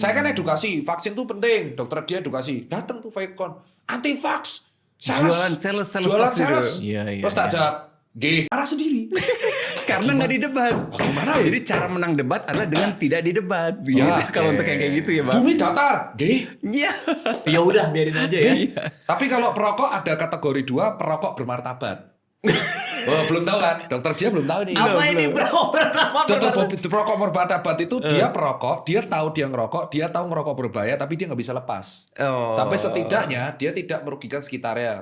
Saya kan edukasi, vaksin tuh penting. Dokter dia edukasi. Datang tuh Faikon, anti-vax. Jualan sales Jualan vaksin sales. dulu. Iya, iya, Terus tak iya. jawab, arah sendiri. Karena nggak didebat. Gimana ya? Jadi cara menang debat adalah dengan tidak didebat. Ya, Kalau untuk yang kayak gitu ya, Bang. Bumi datar. Iya. Ya udah biarin aja ya. Tapi kalau perokok ada kategori 2, perokok bermartabat. Oh, belum tahu kan? Dokter dia belum tahu nih. Apa ini bro? Pertama Dokter perokok bermartabat itu dia perokok, dia tahu dia ngerokok, dia tahu ngerokok berbahaya, tapi dia nggak bisa lepas. Oh. Tapi setidaknya dia tidak merugikan sekitarnya.